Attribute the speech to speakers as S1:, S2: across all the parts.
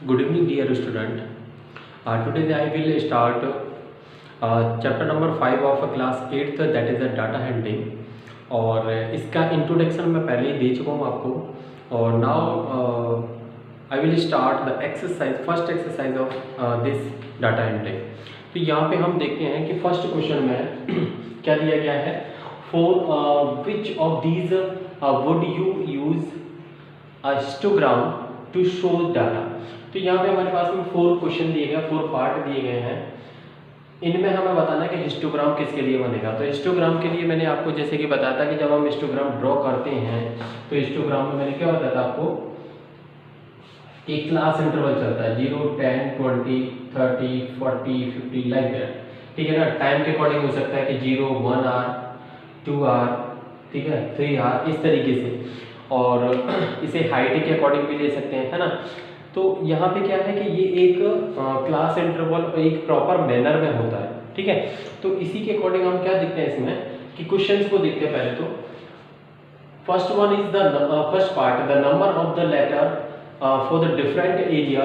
S1: Good evening, dear student. Today I will start chapter number 5 of class 8th, that is data handling. और इसका introduction मैं पहले ही दे चुका हूँ आपको। और now I will start the exercise, first exercise of this data handling. तो यहाँ पे हम देखते हैं कि फर्स्ट क्वेश्चन में क्या दिया गया है, for which of these would you use histogram to show data. तो यहाँ पे हमारे पास में 4 क्वेश्चन दिए गए, 4 पार्ट दिए गए हैं। इनमें हमें बताना है कि हिस्टोग्राम किसके लिए बनेगा। तो हिस्टोग्राम के लिए मैंने आपको जैसे कि बताया था कि जब हम हिस्टोग्राम ड्रॉ करते हैं तो हिस्टोग्राम में मैंने क्या बताया था आपको, एक क्लास इंटरवल चलता है 0, 10, 20, 30, 40, 50 लाइक दैट। ठीक है ना। टाइम के अकॉर्डिंग हो सकता है कि 0, 1 आवर, 2 आवर, ठीक है, 3 आवर, इस तरीके से। और इसे हाइट के अकॉर्डिंग भी ले सकते हैं, है ना। तो यहाँ पे क्या है कि ये एक क्लास इंटरवल एक प्रॉपर मैनर में होता है। ठीक है। तो इसी के अकॉर्डिंग हम क्या देखते हैं इसमें कि क्वेश्चंस को देखते हैं पहले। तो first one is the first part, the number of the letter for the different area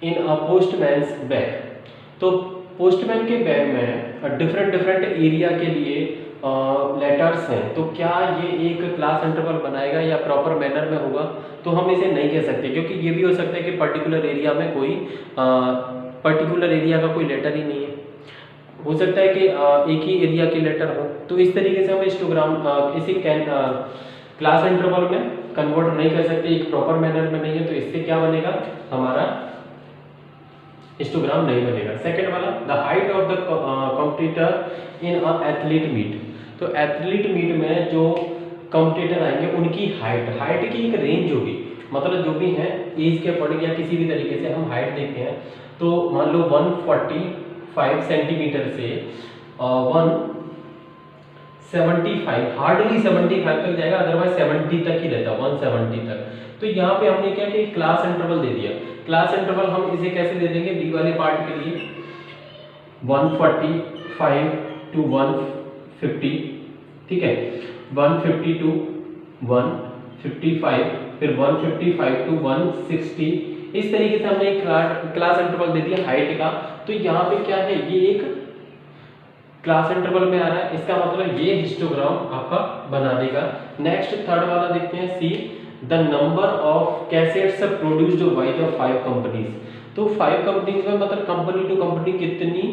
S1: in a postman's bag. तो पोस्टमैन के बैग में डिफरेंट एरिया के लिए लेटर्स हैं। तो क्या ये एक क्लास इंटरवल बनाएगा या प्रॉपर मैनर में होगा? तो हम इसे नहीं कह सकते, क्योंकि ये भी हो सकता है कि पर्टिकुलर एरिया में कोई पर्टिकुलर एरिया का कोई लेटर ही नहीं है। हो सकता है कि एक ही एरिया के लेटर हो। तो इस तरीके से हम हिस्टोग्राम इसे क्लास इंटरवल में कन्वर्ट नहीं कर सकते, एक प्रॉपर मैनर में नहीं है। तो इससे क्या बनेगा, हमारा हिस्टोग्राम नहीं बनेगा। सेकंड वाला, the height of the competitor in a athlete meet. तो एथलीट मीट में जो कॉम्पिटिटर आएंगे उनकी हाइट की एक रेंज होगी, मतलब जो भी है एज के अकॉर्डिंग या किसी भी तरीके से हम हाइट देखते हैं। तो मान लो 145 सेंटीमीटर से 175, हार्डली 75 तक जाएगा, अदरवाइज 70 तक ही रहता है, 170 तक। तो यहाँ पे हमने क्या कि क्लास इंटरवल दे दिया। क्लास इंटरवल हम इसे कैसे दे देंगे, बी वाले पार्ट के लिए 145 to 150, ठीक है, 150 to 155, फिर 155 to 160। इस तरीके से हमने एक क्लास इंटरवल दे दिया हाइट का। तो यहाँ पे क्या है, ये एक क्लास इंटरवल में आ रहा है, इसका मतलब ये हिस्टोग्राम आपका बना देगा। नेक्स्ट थर्ड वाला देखते हैं, see the number of cassettes produced by the 5 companies. तो 5 कंपनीज में मतलब कंपनी टू कंपनी कितनी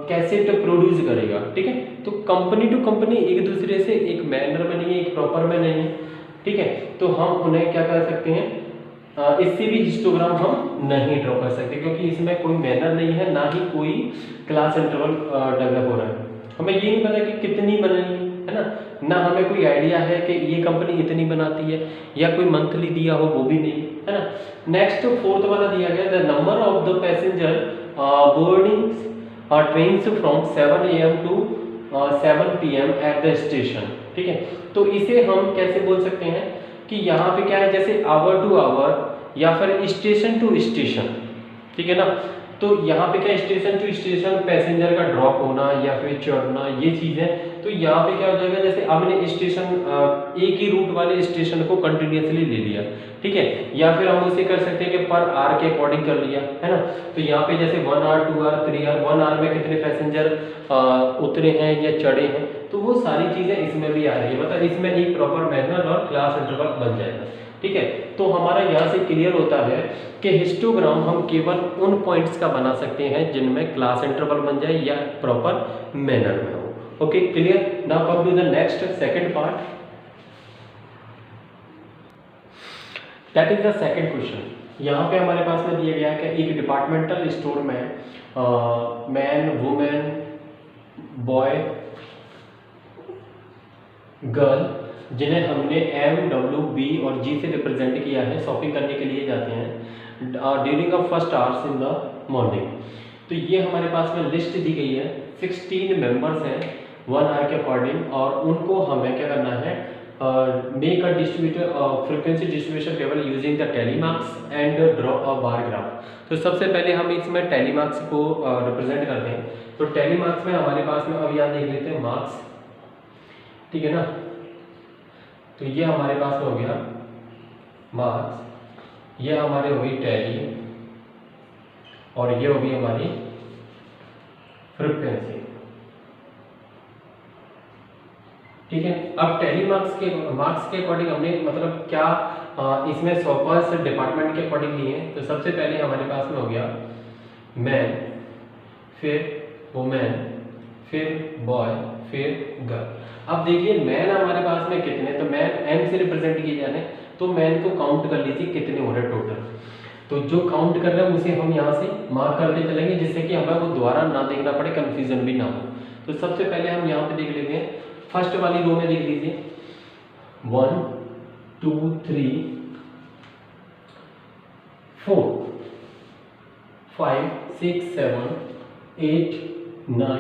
S1: कैसेट प्रोड्यूस करेगा। ठीक है। तो कंपनी टू कंपनी एक दूसरे से एक मैनर में नहीं है, एक प्रॉपर में नहीं है। ठीक है। तो हम उन्हें क्या कर सकते हैं, इससे भी हिस्टोग्राम हम नहीं ड्रॉ कर सकते, क्योंकि इसमें कोई मैनर नहीं है, ना ही कोई क्लास इंटरवल डेवलप हो रहा है। हमें ये नहीं पता कि कितनी बनेगी, है ना हमें कोई आइडिया है कि ये कंपनी इतनी बनाती है, या कोई मंथली दिया हो वो भी नहीं, है ना। नेक्स्ट फोर्थ वाला दिया गया, the number of the passenger boarding trains from 7 AM to 7 PM at the station. ठीक है। तो इसे हम कैसे बोल सकते हैं कि यहाँ पे क्या है, जैसे आवर टू आवर या फिर स्टेशन टू स्टेशन। ठीक है ना। तो यहाँ पे क्या, स्टेशन टू स्टेशन पैसेंजर का ड्रॉप होना या फिर चढ़ना, ये चीज़ है। तो यहाँ पे क्या हो जाएगा, जैसे आपने स्टेशन एक ही रूट वाले स्टेशन को कंटिन्यूसली ले लिया, ठीक है, या फिर हम उसे कर सकते हैं कि पर आवर के अकॉर्डिंग कर लिया, है ना। तो यहाँ पे जैसे 1 आवर, 2 आवर, 3 आवर, 1 आवर में कितने पैसेंजर उतरे हैं या चढ़े हैं, तो वो सारी चीज़ें इसमें भी आ रही है। मतलब इसमें एक प्रॉपर मैनर और क्लास इंटरवल बन जाएगा। ठीक है। तो हमारा यहाँ से क्लियर होता है कि हिस्टोग्राम हम केवल उन पॉइंट्स का बना सकते हैं जिनमें क्लास इंटरवल बन जाए या प्रॉपर मैनर में हो। Okay, clear. Now come to the next second part, that is the second question. यहाँ पे हमारे पास में दिया गया है कि एक डिपार्टमेंटल स्टोर में मैन, वुमेन, बॉय, गर्ल, जिन्हें हमने M, W, B और G से रिप्रेजेंट किया है, शॉपिंग करने के लिए जाते हैं during the first hours in the morning. तो ये हमारे पास में लिस्ट दी गई है, 16 मेंबर्स हैं 1 आवर के अकॉर्डिंग, और उनको हमें क्या करना है, make a distributor frequency distribution table using the telemarks and draw a bar graph. तो सबसे पहले हम इसमें टेलीमार्क्स को रिप्रेजेंट करते हैं। तो टेलीमार्क्स में हमारे पास में अब यहाँ देख लेते हैं मार्क्स, ठीक है ना। तो ये हमारे पास में हो गया मार्क्स, ये हमारे हो गई टैली और ये होगी हमारी फ्रीक्वेंसी। ठीक है, अब टैली मार्क्स के अकॉर्डिंग हमने मतलब क्या इसमें 100% डिपार्टमेंट के अकॉर्डिंग लिए हैं। तो सबसे पहले हमारे पास में हो गया मैन, फिर वुमेन, फिर बॉय, फिर गर्ल। अब देखिए मैन हमारे पास में कितने, तो मैन एम से रिप्रेजेंट किए जा रहे हैं, तो मैन को काउंट कर लीजिए कितने हो रहे हैं टोटल। तो जो काउंट कर रहे हैं उसे हम यहाँ से मार्क करते चलेंगे, जिससे कि हमें वो दोबारा ना देखना पड़े, कंफ्यूजन भी ना हो। तो सबसे पहले हम यहाँ पे देख लेते हैं, फर्स्ट वाली रो में देख लीजिए 1 2 3 4 5 6 7 8 9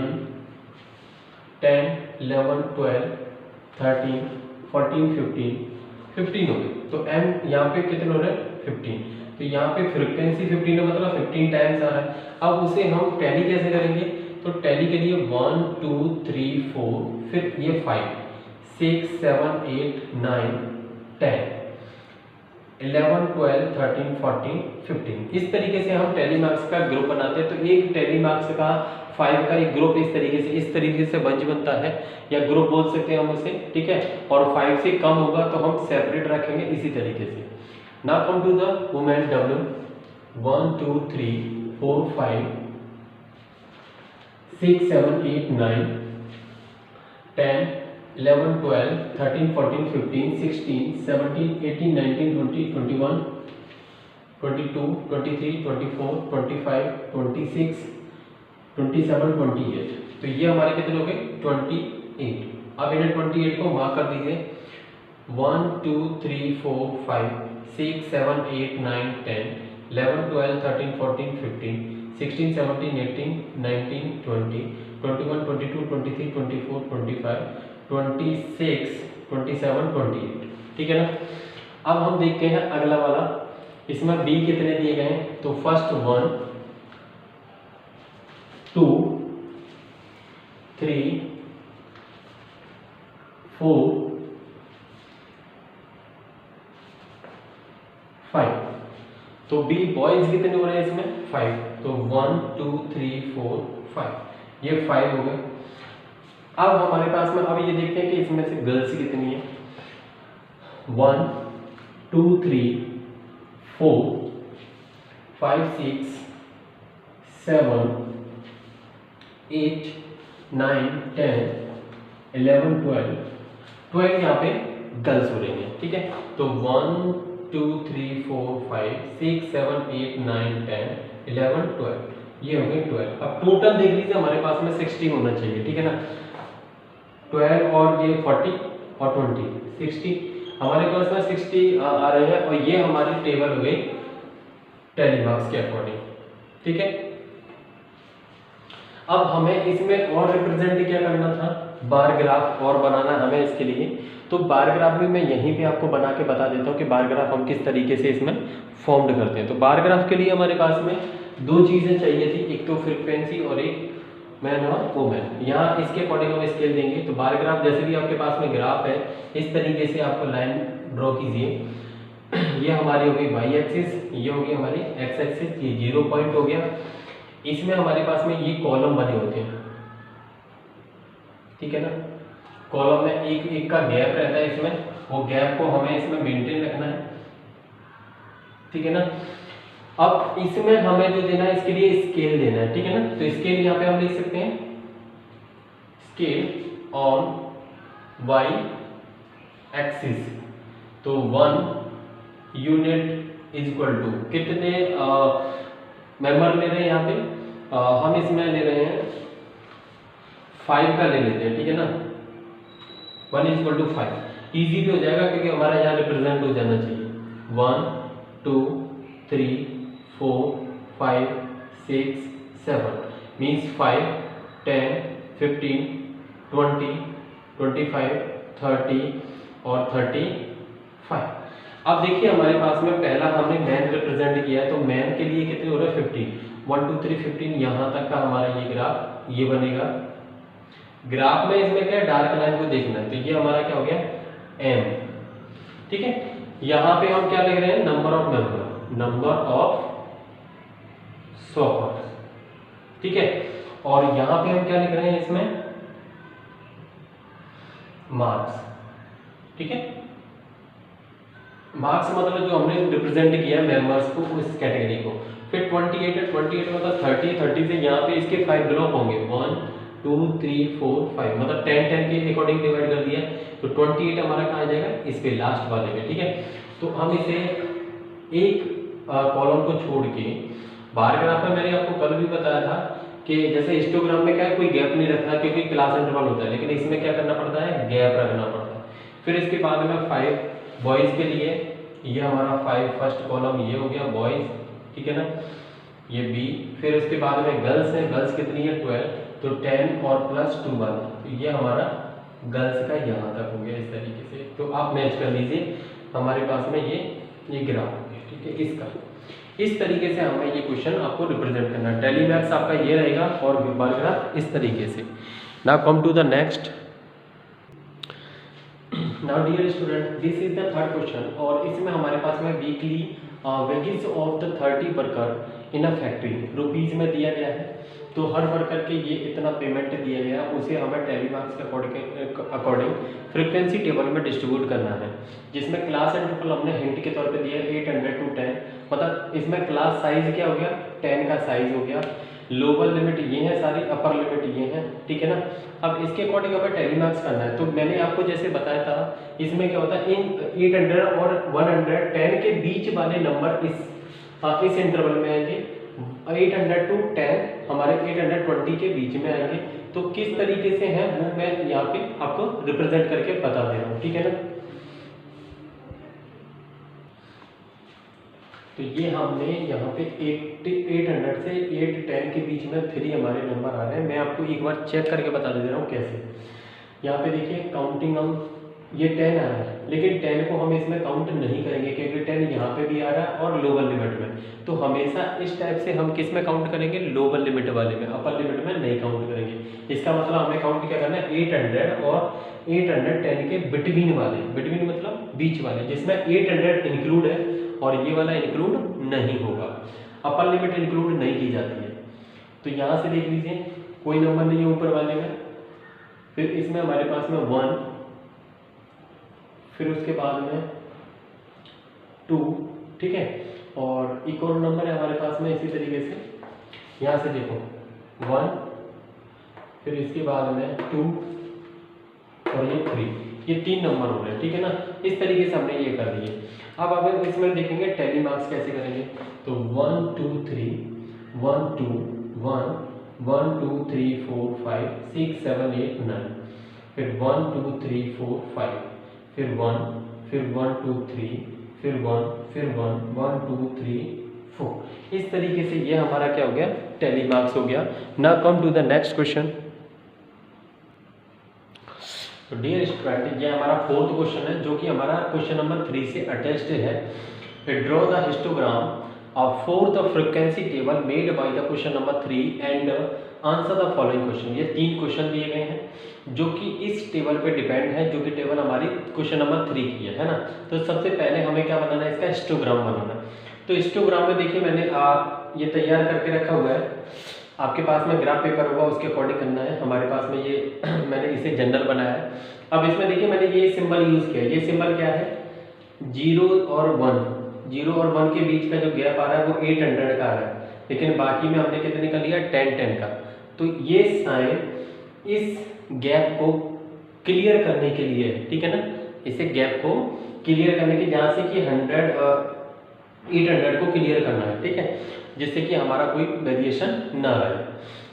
S1: 10 11 12 13 14 15 हो गए। तो एम यहाँ पे कितने हो रहे हैं 15। तो यहाँ पे फ्रीक्वेंसी 15 मतलब 15 टाइम्स आ रहा है। अब उसे हम टैली कैसे करेंगे, तो टैली के लिए 1 2 3 4 फिर ये 5 6 7 8 9 10 11 12 13 14 15 इस तरीके से हम टैली मार्क्स का ग्रुप बनाते हैं। तो एक टैली मार्क्स का 5 का एक ग्रुप इस तरीके से बंच बनता है, या ग्रुप बोल सकते हैं हम उसे। ठीक है, और 5 से कम होगा तो हम सेपरेट रखेंगे इसी तरीके से। Now come to the women W 1 2 3 4 5 6 7 8 9 10 11 12 13 14 15 16 17 18 19 20 21 22 23 24 25 26 27 28। तो ये हमारे कितने हो गए 28। अब इन्हें 28 को मार्क कर दीजिए 1 2 3 4 5 6 7 8 9 10 11 12 13 14 15 16 17 18 19 20 21 22 23 24 25 26 27 28। ठीक है ना। अब हम देखते हैं अगला वाला, इसमें बी कितने दिए गए हैं। तो फर्स्ट 1 2 3 4 5। तो बी बॉयज कितने हो रहे हैं इसमें 5। तो 1 2 3 4 5 ये 5 हो गए। अब हमारे पास में अब ये देखते हैं कि इसमें से गर्ल्स कितनी है। 1 2 3 4 5 6 7 8 9 10 11 12 यहाँ पे गर्ल्स हो रही हैं। ठीक है, तो 1 2 3 4 5 6 7 8 9 10 11 12 ये हो गए 12। अब टोटल देख लीजिए हमारे पास में 16 होना चाहिए। ठीक है ना, 12 और ये 40 और 20 60 हमारे पास में 60 आ रहे हैं। और ये हमारी टेबल हो गई टैली मार्क्स के अकॉर्डिंग। ठीक है, अब हमें इसमें और रिप्रेजेंट क्या करना था, बार ग्राफ और बनाना हमें इसके लिए। तो बार ग्राफ भी मैं यहीं पे आपको बना के बता देता हूँ कि बार ग्राफ हम किस तरीके से इसमें फॉर्म्ड करते हैं। तो बार ग्राफ के लिए हमारे पास में दो चीज़ें चाहिए थी, एक तो फ्रीक्वेंसी और एक मैन और वुमेन। यहाँ इसके अकॉर्डिंग हम स्केल देंगे। तो बार ग्राफ जैसे भी आपके पास में ग्राफ है इस तरीके से आपको लाइन ड्रॉ कीजिए। ये हमारी हो गई वाई एक्सिस, ये होगी हमारी एक्स एक्सिस, ये 0 पॉइंट हो गया। इसमें हमारे पास में ये कॉलम बने होते हैं। ठीक है ना, कॉलम में एक एक का गैप रहता है इसमें, वो गैप को हमें इसमें मेंटेन रखना है। ठीक है ना, अब इसमें हमें जो देना है इसके लिए स्केल देना है। ठीक है ना, तो स्केल यहाँ पे हम लिख सकते हैं स्केल ऑन वाई एक्सिस। तो 1 यूनिट इज इक्वल टू कितने मेंबर ले रहे हैं यहाँ पे हम इसमें ले रहे हैं 5 का ले लेते हैं। ठीक है ना, 1 इज इक्वल टू 5 ईजी भी हो जाएगा क्योंकि हमारा यहाँ रिप्रेजेंट हो जाना चाहिए। 1 2 3 4 5 6 7 मीन्स 5 10 15 20 25 30 और 35। अब देखिए हमारे पास में पहला हमने मैन रिप्रेजेंट किया है, तो मैन के लिए कितने हो रहे हैं 15 1 2 3 15 यहाँ तक का हमारा ये ग्राफ ये बनेगा। ग्राफ में इसमें क्या है डार्क लाइन को देखना है, तो ये हमारा क्या हो गया एम। ठीक है, यहाँ पे हम क्या लिख रहे हैं number number of member, number of swappers, ठीक है। और यहां पे हम क्या लिख रहे हैं इसमें, मार्क्स, ठीक है। मार्क्स मतलब जो हमने रिप्रेजेंट किया मेंबर्स को उस कैटेगरी को। फिर 28 है, 28 मतलब 30 से यहाँ पे इसके 5 ब्लॉक होंगे, 1 2 3 4 5 मतलब 10 के अकॉर्डिंग डिवाइड कर दिया। तो 28 हमारा कहाँ आ जाएगा, इस पे लास्ट वाले में, ठीक है। तो हम इसे एक कॉलम को छोड़ के, बार ग्राफ में मैंने आपको कल भी बताया था कि जैसे हिस्टोग्राम में क्या है, कोई गैप नहीं रखना क्योंकि क्लास इंटरवल होता है, लेकिन इसमें क्या करना पड़ता है, गैप रखना पड़ता है। फिर इसके बाद में 5 बॉयज़ के लिए, ये हमारा 5 फर्स्ट कॉलम ये हो गया बॉयज़, ठीक है ना, ये बी। फिर इसके बाद में गर्ल्स है, गर्ल्स कितनी है 12, तो 10 और प्लस 2 वाला, तो ये हमारा गर्ल्स का यहाँ तक हो गया इस तरीके से। तो आप मैच कर लीजिए, हमारे पास में ये ग्राफ हो गया, ठीक है। इसका इस तरीके से हमें ये क्वेश्चन आपको रिप्रेजेंट करना है। टेली मैथ्स आपका ये रहेगा और बार ग्राफ इस तरीके से। Now come to the next. Now dear student, this is the third question और इसमें हमारे पास में weekly wages of the 30 worker in a factory rupees में दिया गया है। तो हर वर्कर के ये इतना पेमेंट दिया गया, उसे हमें टेली मार्क्स के अकॉर्डिंग फ्रीक्वेंसी टेबल में डिस्ट्रीब्यूट करना है, जिसमें क्लास एंड ट्रिपल हमने हिंट के तौर पे दिया 800 to 10, मतलब इसमें क्लास साइज क्या हो गया, 10 का साइज हो गया। लोअर लिमिट ये है सारी, अपर लिमिट ये है, ठीक है ना। अब इसके अकॉर्डिंग हमें टेली मार्क्स करना है। तो मैंने आपको जैसे बताया था, इसमें क्या होता है, इन 800 और 110 के बीच वाले नंबर इस इंटरवल में आएंगे। 800 to 10 हमारे 820 के बीच में आएंगे। तो किस तरीके से है वो मैं यहाँ पे आपको रिप्रेजेंट करके बता दे रहा हूँ, ठीक है ना। तो ये हमने यहाँ पे 800 से 810 के बीच में 3 हमारे नंबर आ रहे हैं। मैं आपको एक बार चेक करके बता दे रहा हूँ कैसे। यहाँ पे देखिए काउंटिंग हम ये 10 आ रहा है, लेकिन 10 को हम इसमें काउंट नहीं करेंगे क्योंकि 10 यहाँ पे भी आ रहा है और लोअर लिमिट में। तो हमेशा इस टाइप से हम किस में काउंट करेंगे, लोअर लिमिट वाले में, अपर लिमिट में नहीं काउंट करेंगे। इसका मतलब हमें काउंट क्या करना है, 800 और 810 के बिटवीन वाले, बिटवीन मतलब बीच वाले, जिसमें 800 इंक्लूड है और ये वाला इंक्लूड नहीं होगा, अपर लिमिट इंक्लूड नहीं की जाती है। तो यहाँ से देख लीजिए कोई नंबर नहीं है ऊपर वाले में। फिर इसमें हमारे पास में 1, फिर उसके बाद में 2, ठीक है। और एक और नंबर है हमारे पास में इसी तरीके से, यहाँ से देखो 1, फिर इसके बाद में 2 और ये 3, ये 3 नंबर हो रहे हैं, ठीक है ना। इस तरीके से हमने ये कर दिए। अब अगर इसमें देखेंगे टेली मार्क्स कैसे करेंगे, तो 1 2 3 1 2 1 1 2 3 4 5 6 7 8 9, फिर 1 2 3 4 5, फिर 1, फिर 1 2 3, फिर 1, फिर 1 1 2 3 4। इस तरीके से ये हमारा क्या हो गया, टेली मार्क्स हो गया। Now come to the next question. तो डियर स्टूडेंट, ये हमारा फोर्थ क्वेश्चन है जो कि हमारा क्वेश्चन नंबर 3 से अटैच्ड है। Draw the histogram of fourth frequency table made by the question number 3 and answer the following question. ये 3 क्वेश्चन दिए गए हैं जो कि इस टेबल पे डिपेंड है, जो कि टेबल हमारी क्वेश्चन नंबर 3 की है ना। तो सबसे पहले हमें क्या बनाना है, इसका हिस्टोग्राम बनाना है। तो हिस्टोग्राम में देखिए मैंने ये तैयार करके रखा हुआ है, आपके पास में ग्राफ पेपर होगा उसके अकॉर्डिंग करना है। हमारे पास में ये मैंने इसे जनरल बनाया है। अब इसमें देखिए मैंने ये सिंबल यूज़ किया है। ये सिंबल क्या है, 0 और 1, 0 और 1 के बीच का जो गैप आ रहा है वो 800 का आ रहा है, लेकिन बाकी में हमने कितने का लिया, 10 का। तो ये साइन इस गैप को क्लियर करने के लिए, ठीक है ना, इसे गैप को क्लियर करने की, जहाँ से कि 800 को क्लियर करना है, ठीक है, जिससे कि हमारा कोई वेरिएशन ना रहे।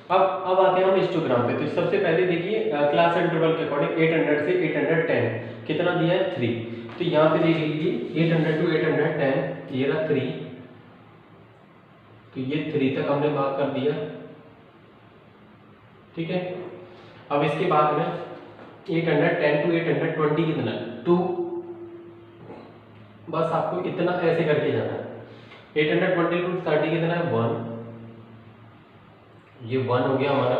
S1: अब आते हैं हम हिस्टोग्राम पे। तो सबसे पहले देखिए क्लास इंटरवल के अकॉर्डिंग 800 से 810 कितना दिया है, 3। तो यहाँ पे देख लीजिए 800 to 810, ये रहा 3, तो ये 3 तक हमने मार्क कर दिया, ठीक है। अब इसके बाद में 810 to 820 कितना है, 2। बस आपको इतना ऐसे करके जाना है। 820 to 30 कितना है, 1, ये 1 हो गया हमारा,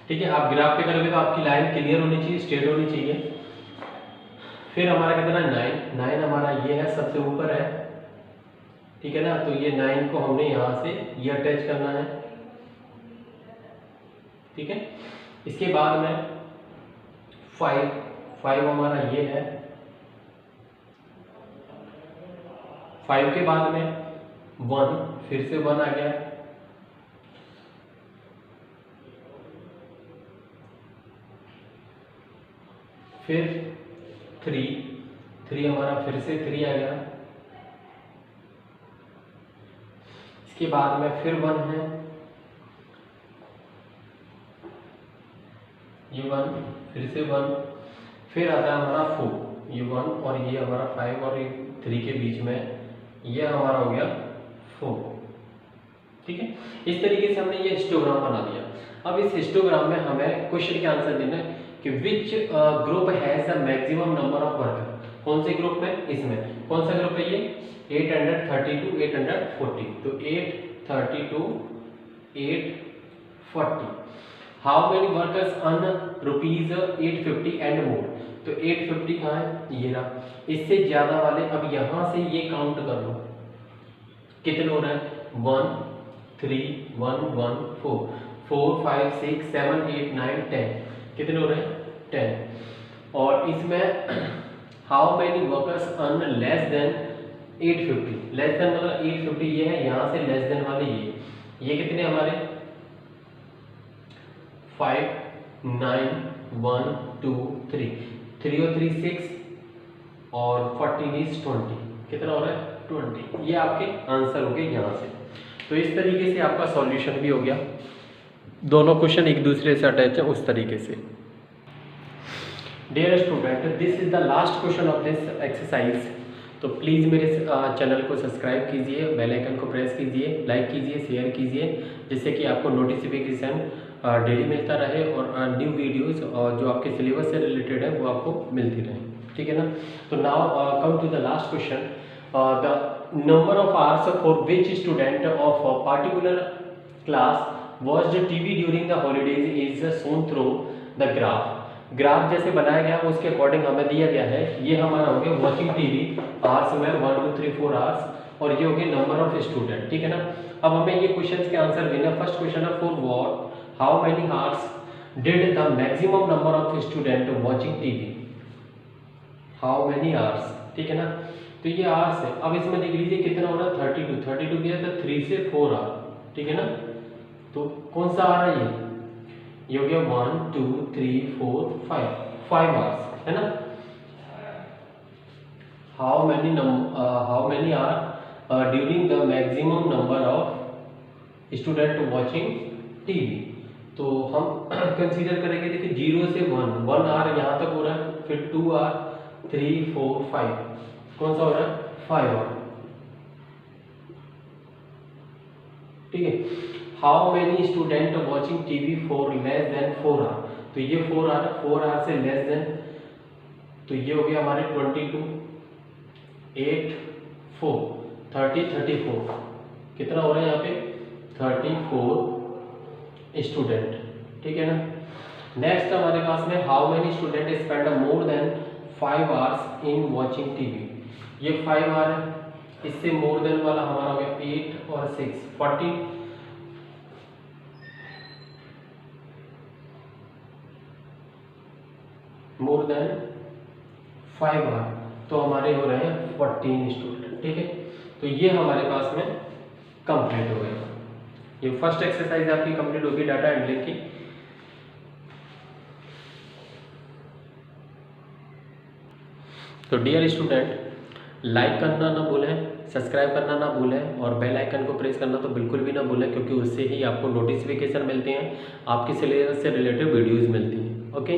S1: ठीक है। आप ग्राफ पे करोगे तो आपकी लाइन क्लियर होनी चाहिए, स्ट्रेट होनी चाहिए। फिर हमारा कितना है, 9 हमारा ये है, सबसे ऊपर है, ठीक है ना। तो ये 9 को हमने यहाँ से ये अटैच करना है, ठीक है। इसके बाद में 5 हमारा ये है, 5 के बाद में 1, फिर से 1 आ गया, फिर 3 हमारा फिर से 3 आ गया, इसके बाद में फिर 1 है, ये 1, फिर से 1, फिर आता है हमारा 4, ये 1 और ये हमारा 5 और 3 के बीच में ये हमारा हो गया 4, ठीक है। इस तरीके से हमने ये हिस्टोग्राम बना दिया। अब इस हिस्टोग्राम में हमें क्वेश्चन के आंसर देना है कि which group has the maximum number of worker. कौन से ग्रुप में? इसमें। कौन सा ग्रुप है ये? 832 840। तो 832 840। How many workers earn ₹850 and more. तो 850 कहाँ है? ये रहा। इससे ज्यादा वाले अब यहां से ये काउंट कर लो, कितने हो रहे हैं? 1 3 1 1 4 4 5 6 7 8 9 10। कितने हो रहे हैं? 10। और इसमें how many workers earn less than 850। Less than मतलब 850 ये है, यहाँ से लेस देन वाले ये कितने हमारे? 5 9 1 2 3 3 और 3 6 और 14 इज 20। कितना हो रहा है? 20। ये आपके आंसर हो गए यहाँ से। तो इस तरीके से आपका सॉल्यूशन भी हो गया। दोनों क्वेश्चन एक दूसरे से अटैच है उस तरीके से। Dear student, this is the last question of this exercise. तो प्लीज़ मेरे चैनल को सब्सक्राइब कीजिए, बेल आइकन को प्रेस कीजिए, लाइक कीजिए, शेयर कीजिए, जिससे कि आपको नोटिफिकेशन डेली मिलता रहे और न्यू वीडियोस जो आपके सिलेबस से रिलेटेड है वो आपको मिलती रहे, ठीक है ना। तो now come to the last question. The number of hours for which student of a particular class watched TV during the holidays is shown through the graph. Graph जैसे बनाया गया वो उसके अकॉर्डिंग हमें दिया गया है। ये हमारा हो गया वॉचिंग टीवी आवर्स में 1 2 3 4 आवर्स, और ये हो गया नंबर ऑफ स्टूडेंट, ठीक है ना। अब हमें ये क्वेश्चन के आंसर देना। फर्स्ट क्वेश्चन है for what how many hours did the maximum number of student watching TV. How many hours, ठीक है ना। तो ये आवर्स है। अब इसमें देख लीजिए कितना हो रहा है? 32 गया था 3 से 4 आवर, ठीक है ना। तो कौन सा आ रहा है ये हो गया 1 2 3 4 5 आवर्स, है ना। How many are during the maximum number of student watching TV. तो हम कंसीडर करेंगे, देखिए 0 से 1 आवर यहाँ तक हो रहा है, फिर 2 आवर 3 4 5, कौन सा हो रहा है? 5 आवर, ठीक है। How many student watching TV for less than 4 hour. तो ये 4 आवर से लेस देन, तो ये हो गया हमारे 22 8 4 30 34। कितना हो रहा है यहाँ पे? 34 स्टूडेंट, ठीक है ना। नेक्स्ट हमारे पास में how many student spend more than 5 hours in watching TV. ये 5 आवर है, इससे मोर देन वाला हमारा हो गया 8 और 6 40। मोर देन 5 आवर, तो हमारे हो रहे हैं 14 स्टूडेंट, ठीक है। तो ये हमारे पास में कंप्लीट हो गया। ये फर्स्ट एक्सरसाइज आपकी कंप्लीट होगी डाटा हैंडलिंग की। तो डियर स्टूडेंट, लाइक करना ना भूलें, सब्सक्राइब करना ना भूलें और बेल आइकन को प्रेस करना तो बिल्कुल भी ना भूलें, क्योंकि उससे ही आपको नोटिफिकेशन मिलते हैं, आपके सिलेबस से रिलेटेड वीडियोस मिलती हैं। ओके।